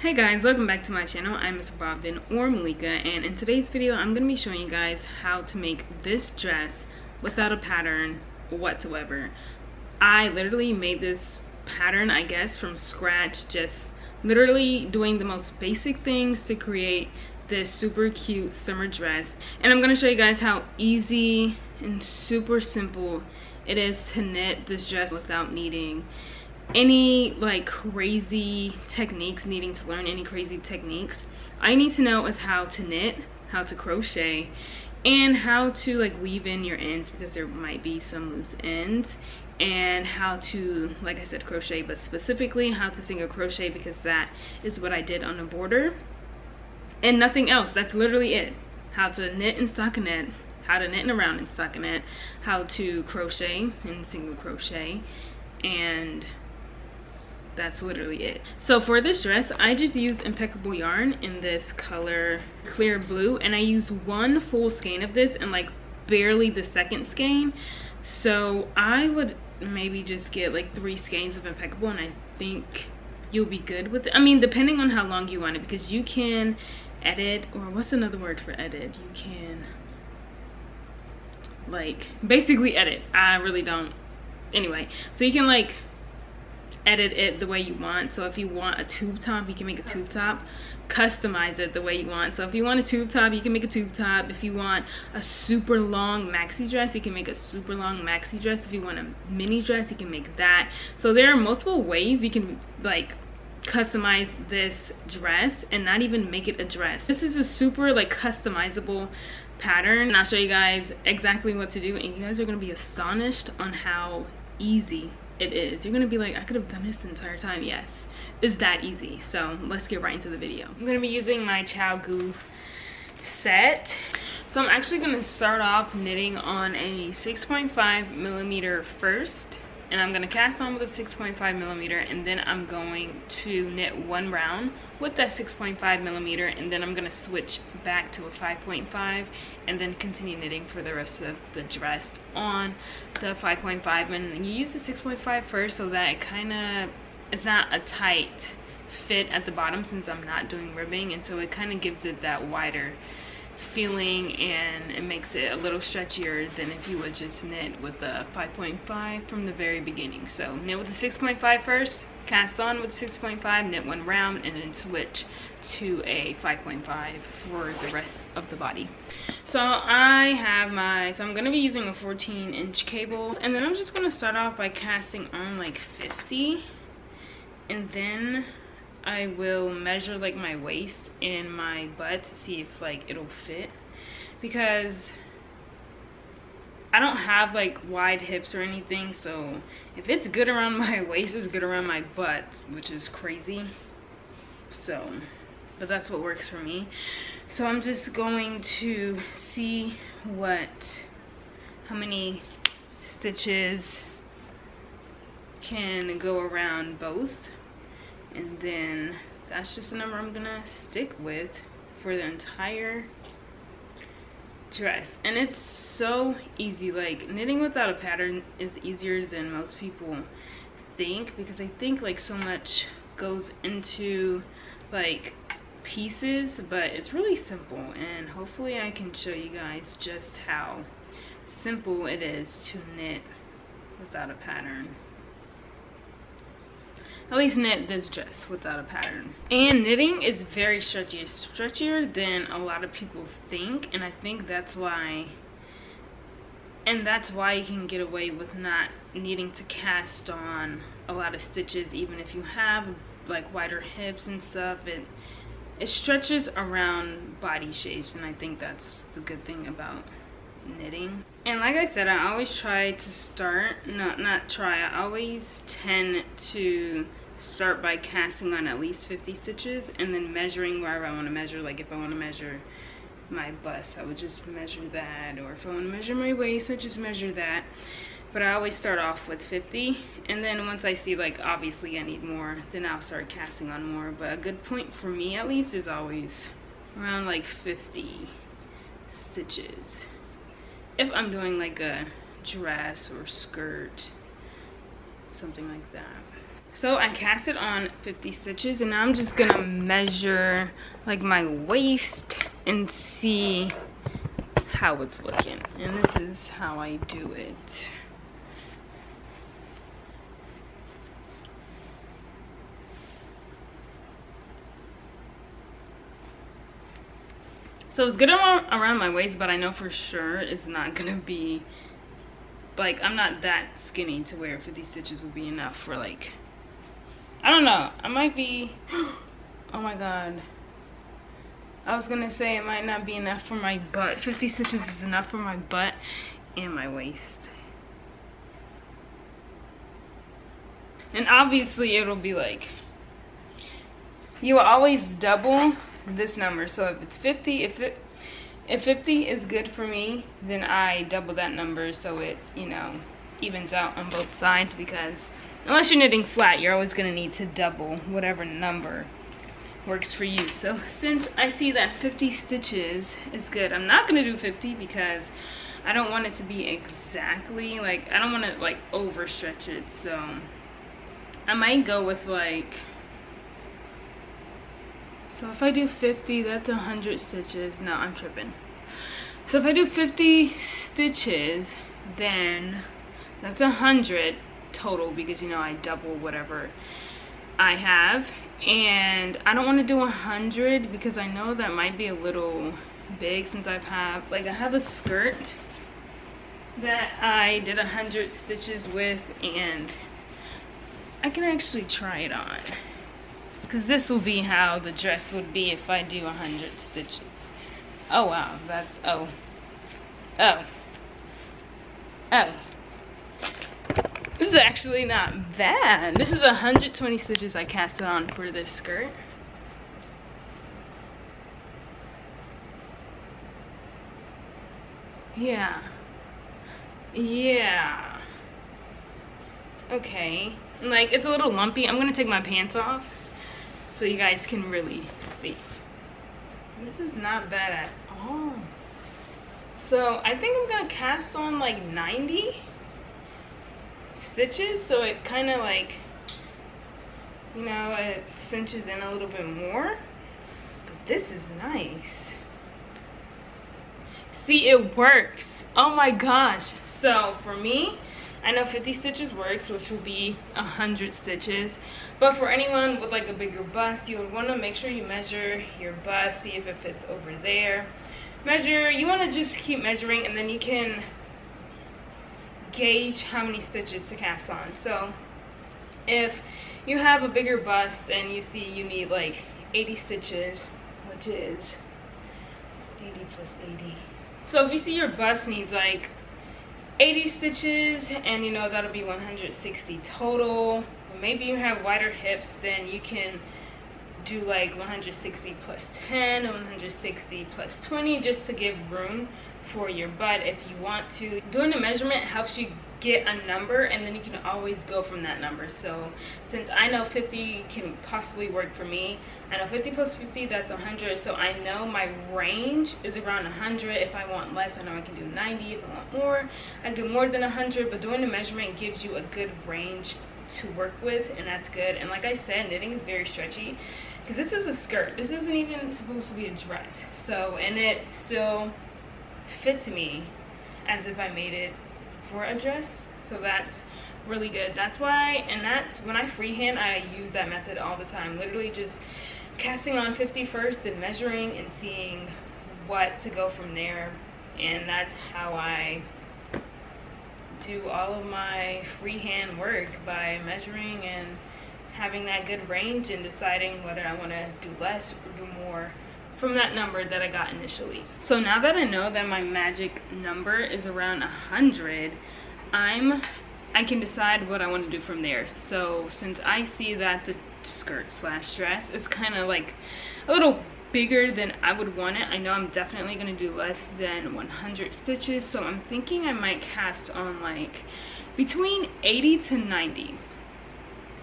Hey guys, welcome back to my channel. I'm mrbobvin or Malika, and in today's video I'm going to be showing you guys how to make this dress without a pattern whatsoever. I literally made this pattern, I guess, from scratch, just literally doing the most basic things to create this super cute summer dress. And I'm going to show you guys how easy and super simple it is to knit this dress without needing any like crazy techniques, needing to learn any crazy techniques. All you need to know is how to knit, how to crochet, and how to like weave in your ends, because there might be some loose ends, and how to, like I said, crochet, but specifically how to single crochet, because that is what I did on the border and nothing else. That's literally it. How to knit and stockinette, how to knit and around and stockinette, how to crochet and single crochet, and that's literally it. So for this dress, I just used impeccable yarn in this color clear blue, and I used one full skein of this and like barely the second skein. So I would maybe just get like 3 skeins of impeccable, and I think you'll be good with it. I mean, depending on how long you want it, because you can edit, or what's another word for edit? You can like basically edit. I really don't. Anyway, so you can like edit it the way you want. So if you want a tube top, you can make a tube top. Customize it the way you want. So if you want a tube top, you can make a tube top. If you want a super long maxi dress, you can make a super long maxi dress. If you want a mini dress, you can make that. So there are multiple ways you can like customize this dress and not even make it a dress. This is a super like customizable pattern, and I'll show you guys exactly what to do, and you guys are going to be astonished on how easy it is. You're gonna be like, I could have done this the entire time. Yes, it's that easy. So let's get right into the video. I'm gonna be using my ChowGoo set. So I'm actually gonna start off knitting on a 6.5 millimeter first, and I'm gonna cast on with a 6.5 millimeter, and then I'm going to knit 1 round with that 6.5 millimeter, and then I'm gonna switch back to a 5.5 and then continue knitting for the rest of the dress on the 5.5. And you use the 6.5 first so that it's not a tight fit at the bottom, since I'm not doing ribbing, and so it kind of gives it that wider feeling, and it makes it a little stretchier than if you would just knit with the 5.5 from the very beginning. So knit with the 6.5 first, cast on with 6.5, knit 1 round, and then switch to a 5.5 for the rest of the body. So I'm gonna be using a 14-inch cable, and then I'm just gonna start off by casting on like 50, and then I will measure like my waist and my butt to see if like it'll fit, because I don't have like wide hips or anything, so if it's good around my waist, it's good around my butt, which is crazy. So, but that's what works for me. So I'm just going to see how many stitches can go around both, and then that's just the number I'm gonna stick with for the entire dress. And it's so easy. Like, knitting without a pattern is easier than most people think, because I think like so much goes into like pieces, but it's really simple, and hopefully I can show you guys just how simple it is to knit without a pattern. At least knit this dress without a pattern. And knitting is very stretchy. It's stretchier than a lot of people think, and I think that's why you can get away with not needing to cast on a lot of stitches. Even if you have like wider hips and stuff, it stretches around body shapes, and I think that's the good thing about knitting. And like I said, I always try to start, I always tend to start by casting on at least 50 stitches, and then measuring wherever I want to measure. Like if I want to measure my bust, I would just measure that, or if I want to measure my waist, I just measure that. But I always start off with 50, and then once I see like obviously I need more, then I'll start casting on more. But a good point for me at least is always around like 50 stitches if I'm doing like a dress or skirt, something like that. So I cast it on 50 stitches, and now I'm just gonna measure like my waist and see how it's looking. And this is how I do it. So it's good around my waist, but I know for sure it's not gonna be, like, I'm not that skinny to where 50 stitches will be enough for, like, I don't know, I might be, oh my god. I was gonna say it might not be enough for my butt. 50 stitches is enough for my butt and my waist. And obviously it'll be like, you will always double this number. So if it's 50, if 50 is good for me, then I double that number so it, you know, evens out on both sides, because unless you're knitting flat, you're always gonna need to double whatever number works for you. So since I see that 50 stitches is good, I'm not gonna do 50 because I don't want it to be exactly, like, I don't want to like overstretch it. So I might go with like, so if I do 50, that's 100 stitches. No, I'm tripping. So if I do 50 stitches, then that's 100 total, because, you know, I double whatever I have. And I don't want to do 100 because I know that might be a little big, since I have a skirt that I did 100 stitches with, and I can actually try it on, because this will be how the dress would be if I do 100 stitches. Oh wow, that's, oh. This is actually not bad. This is 120 stitches I cast it on for this skirt. Yeah. Yeah. Okay. Like, it's a little lumpy. I'm gonna take my pants off so you guys can really see. This is not bad at all. So I think I'm gonna cast on like 90 stitches, so it kind of like, you know, it cinches in a little bit more. But this is nice. See, it works. Oh my gosh. So for me, I know 50 stitches works, which will be 100 stitches. But for anyone with like a bigger bust, you would want to make sure you measure your bust, see if it fits over there. Measure, you want to just keep measuring, and then you can gauge how many stitches to cast on. So if you have a bigger bust and you see you need like 80 stitches, which is 80 plus 80. So if you see your bust needs like 80 stitches, and you know that'll be 160 total. Maybe you have wider hips, then you can do like 160 plus 10 and 160 plus 20, just to give room for your butt if you want to. Doing the measurement helps you get a number, and then you can always go from that number. So since I know 50 can possibly work for me, I know 50 plus 50, that's 100. So I know my range is around 100. If I want less, I know I can do 90. If I want more, I can do more than 100. But doing the measurement gives you a good range to work with, and that's good. And like I said, knitting is very stretchy, because this is a skirt. This isn't even supposed to be a dress. So, and it still fits me as if I made it for a dress. So that's really good. That's why, and that's when I freehand, I use that method all the time. Literally just casting on 50 first and measuring and seeing what to go from there. And that's how I do all of my freehand work, by measuring and having that good range and deciding whether I want to do less or do more from that number that I got initially. So now that I know that my magic number is around 100, I can decide what I want to do from there. So since I see that the skirt slash dress is kind of like a little bigger than I would want it, I know I'm definitely going to do less than 100 stitches. So I'm thinking I might cast on like between 80 to 90.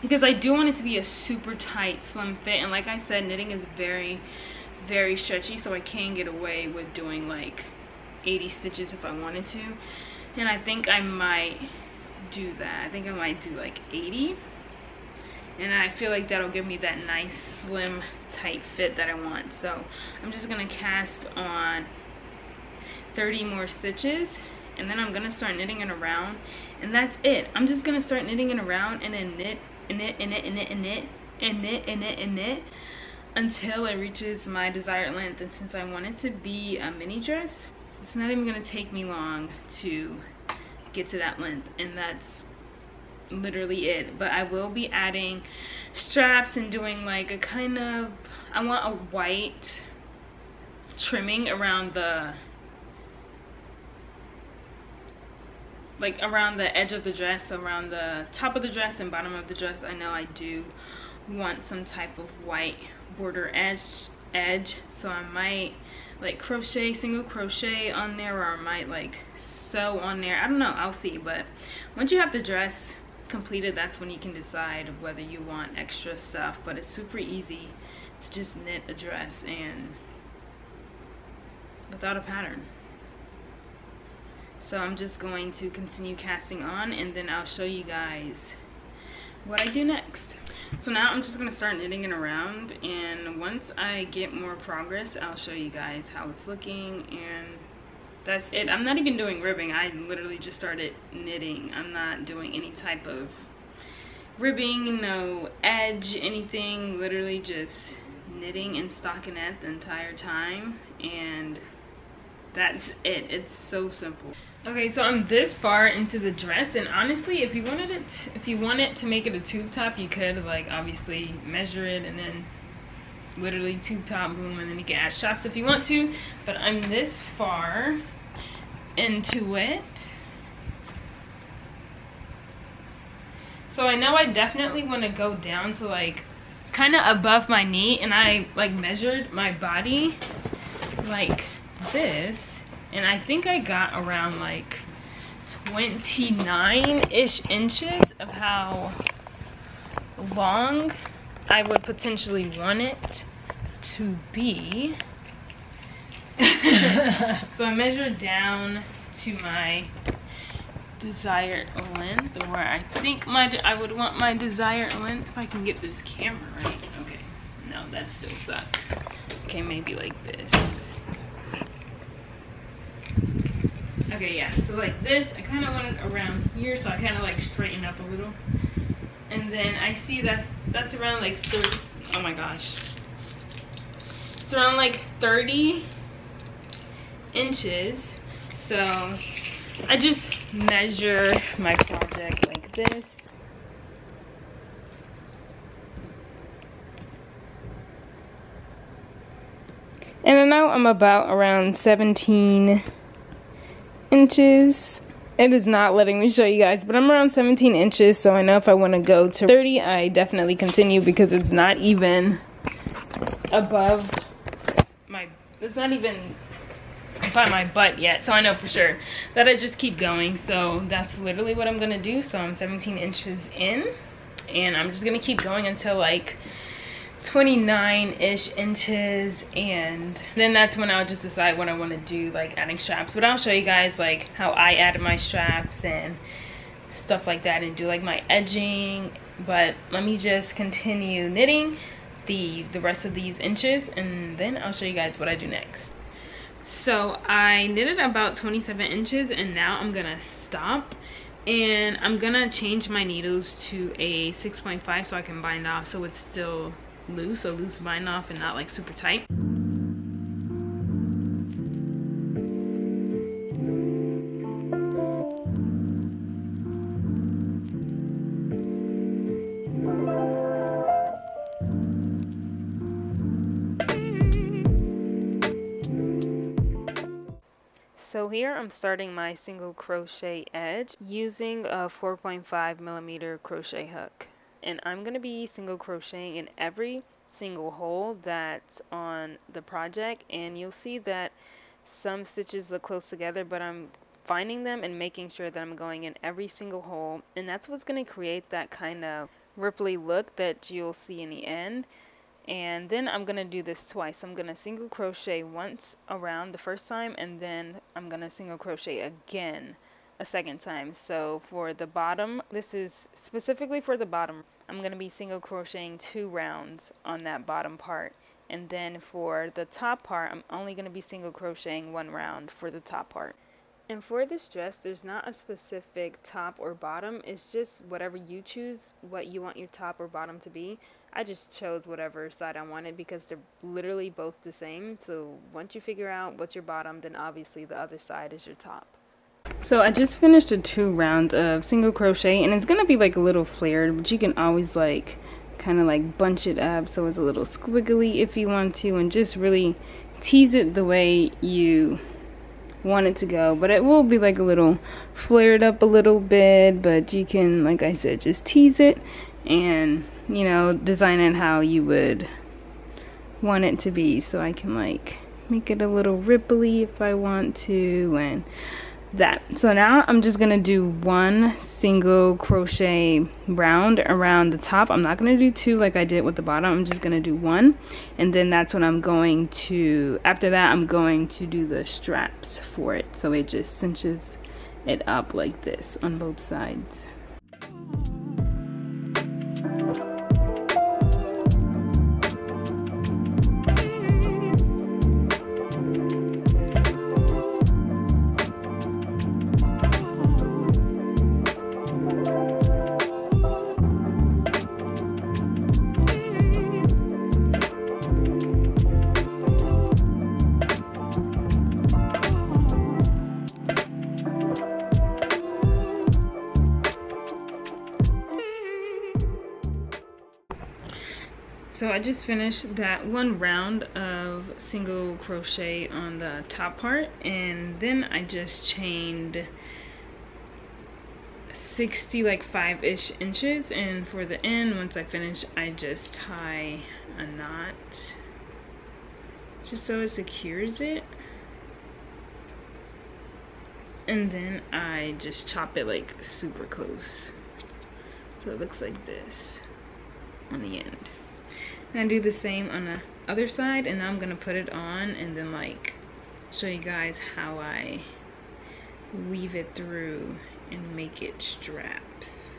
Because I do want it to be a super tight, slim fit. And like I said, knitting is very, very stretchy. So I can get away with doing like 80 stitches if I wanted to. And I think I might do that. I think I might do like 80. and I feel like that'll give me that nice slim tight fit that I want. So I'm just gonna cast on 30 more stitches, and then I'm gonna start knitting it around, and that's it. I'm just gonna start knitting it around and then knit and knit and knit and knit and knit and knit and knit and knit until it reaches my desired length. And since I want it to be a mini dress, it's not even gonna take me long to get to that length, and that's literally it. But I will be adding straps and doing like a kind of, I want a white trimming around the, like around the edge of the dress, around the top of the dress and bottom of the dress. I know I do want some type of white border edge, so I might like crochet, single crochet on there, or I might like sew on there. I don't know, I'll see. But once you have the dress completed, that's when you can decide whether you want extra stuff. But it's super easy to just knit a dress and without a pattern. So I'm just going to continue casting on, and then I'll show you guys what I do next. So now I'm just going to start knitting it around, and once I get more progress, I'll show you guys how it's looking, and that's it. I'm not even doing ribbing. I literally just started knitting. I'm not doing any type of ribbing, no edge, anything. Literally just knitting and stockinette the entire time, and that's it. It's so simple. Okay, so I'm this far into the dress, and honestly, if you wanted to make it a tube top, you could like obviously measure it and then literally tube top, boom, and then you can add straps if you want to. But I'm this far into it, so I know I definitely want to go down to like kind of above my knee, and I like measured my body like this, and I think I got around like 29-ish inches of how long I would potentially want it to be. So I measured down to my desired length, or where I think I would want my desired length, if I can get this camera right. Okay, no, that still sucks. Okay, maybe like this. Okay, yeah, so like this, I kind of want it around here, so I kind of like straighten up a little. And then I see that's around like 30, oh my gosh. It's around like 30 inches. So I just measure my project like this. And now I'm about around 17 inches. It is not letting me show you guys, but I'm around 17 inches, so I know if I want to go to 30, I definitely continue, because it's not even above my, it's not even by my butt yet, so I know for sure that I just keep going. So that's literally what I'm gonna do. So I'm 17 inches in, and I'm just gonna keep going until like 29-ish inches, and then that's when I'll just decide what I want to do, like adding straps. But I'll show you guys like how I added my straps and stuff like that, and do like my edging. But let me just continue knitting the rest of these inches, and then I'll show you guys what I do next. So I knitted about 27 inches, and now I'm gonna stop, and I'm gonna change my needles to a 6.5 so I can bind off, so it's still loose, so loose bind off and not like super tight. So here I'm starting my single crochet edge using a 4.5mm crochet hook. And I'm going to be single crocheting in every single hole that's on the project, and you'll see that some stitches look close together, but I'm finding them and making sure that I'm going in every single hole, and that's what's going to create that kind of ripply look that you'll see in the end. And then I'm going to do this twice. I'm going to single crochet once around the first time, and then I'm going to single crochet again a second time. So for the bottom, this is specifically for the bottom, I'm going to be single crocheting 2 rounds on that bottom part. And then for the top part, I'm only going to be single crocheting 1 round for the top part. And for this dress, there's not a specific top or bottom. It's just whatever you choose, what you want your top or bottom to be. I just chose whatever side I wanted because they're literally both the same. So once you figure out what's your bottom, then obviously the other side is your top. So I just finished a 2 rounds of single crochet, and it's going to be like a little flared, but you can always like kind of like bunch it up so it's a little squiggly if you want to, and just really tease it the way you want it to go. But it will be like a little flared up a little bit, but you can, like I said, just tease it and, you know, design it how you would want it to be. So I can like make it a little ripply if I want to, and that. So now I'm just gonna do 1 single crochet round around the top. I'm not gonna do 2 like I did with the bottom. I'm just gonna do 1, and then that's when I'm going to, after that, I'm going to do the straps for it, so it just cinches it up like this on both sides. So I just finished that 1 round of single crochet on the top part, and then I just chained 60, like 5-ish inches, and for the end, once I finish, I just tie a knot just so it secures it, and then I just chop it like super close so it looks like this on the end. And I do the same on the other side, and now I'm gonna put it on and then like show you guys how I weave it through and make it straps.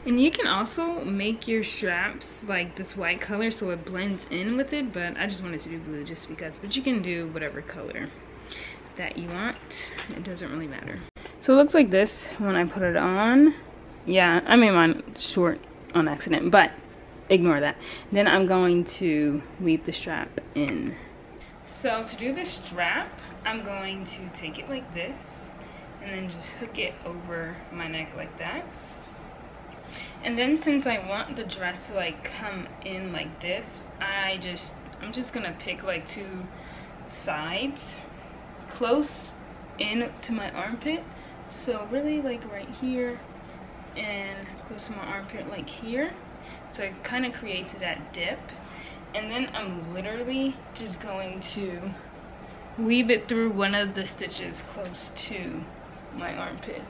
And you can also make your straps like this white color so it blends in with it, but I just wanted to do blue just because, but you can do whatever color that you want. It doesn't really matter. So it looks like this when I put it on. Yeah, I made mine short on accident, but ignore that. Then I'm going to weave the strap in. So to do the strap, I'm going to take it like this and then just hook it over my neck like that. And then since I want the dress to like come in like this, I'm just gonna pick like 2 sides close in to my armpit. So really like right here and close to my armpit like here. So it kind of creates that dip, and then I'm literally just going to weave it through one of the stitches close to my armpit,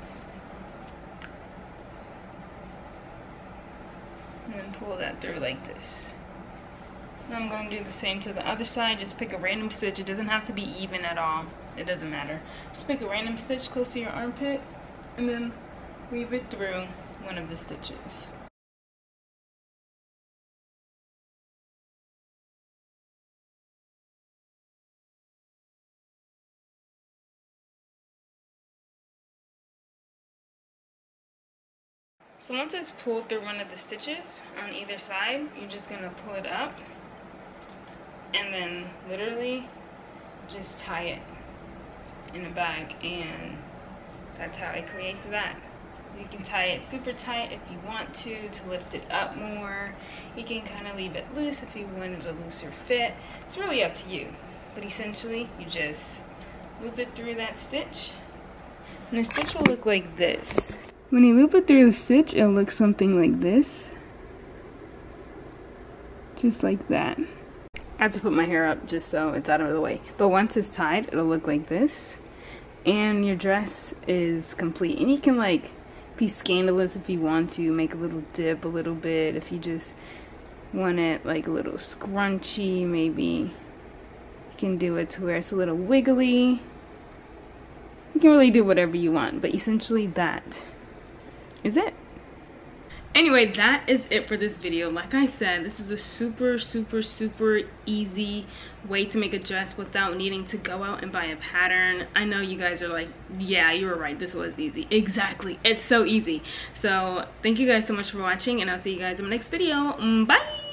and then pull that through like this. And I'm going to do the same to the other side. Just pick a random stitch. It doesn't have to be even at all. It doesn't matter. Just pick a random stitch close to your armpit and then weave it through one of the stitches. So once it's pulled through one of the stitches on either side, you're just gonna pull it up and then literally just tie it in the back, and that's how it creates that. You can tie it super tight if you want to lift it up more. You can kind of leave it loose if you wanted a looser fit. It's really up to you. But essentially, you just loop it through that stitch, and the stitch will look like this. When you loop it through the stitch, it'll look something like this. Just like that. I have to put my hair up just so it's out of the way. But once it's tied, it'll look like this. And your dress is complete. And you can like be scandalous if you want to. Make a little dip a little bit. If you just want it like a little scrunchy, maybe you can do it to where it's a little wiggly. You can really do whatever you want. But essentially that is it. Anyway, that is it for this video. Like I said, this is a super easy way to make a dress without needing to go out and buy a pattern. I know you guys are like, yeah, you were right, this was easy. Exactly, it's so easy. So thank you guys so much for watching, and I'll see you guys in my next video. Bye.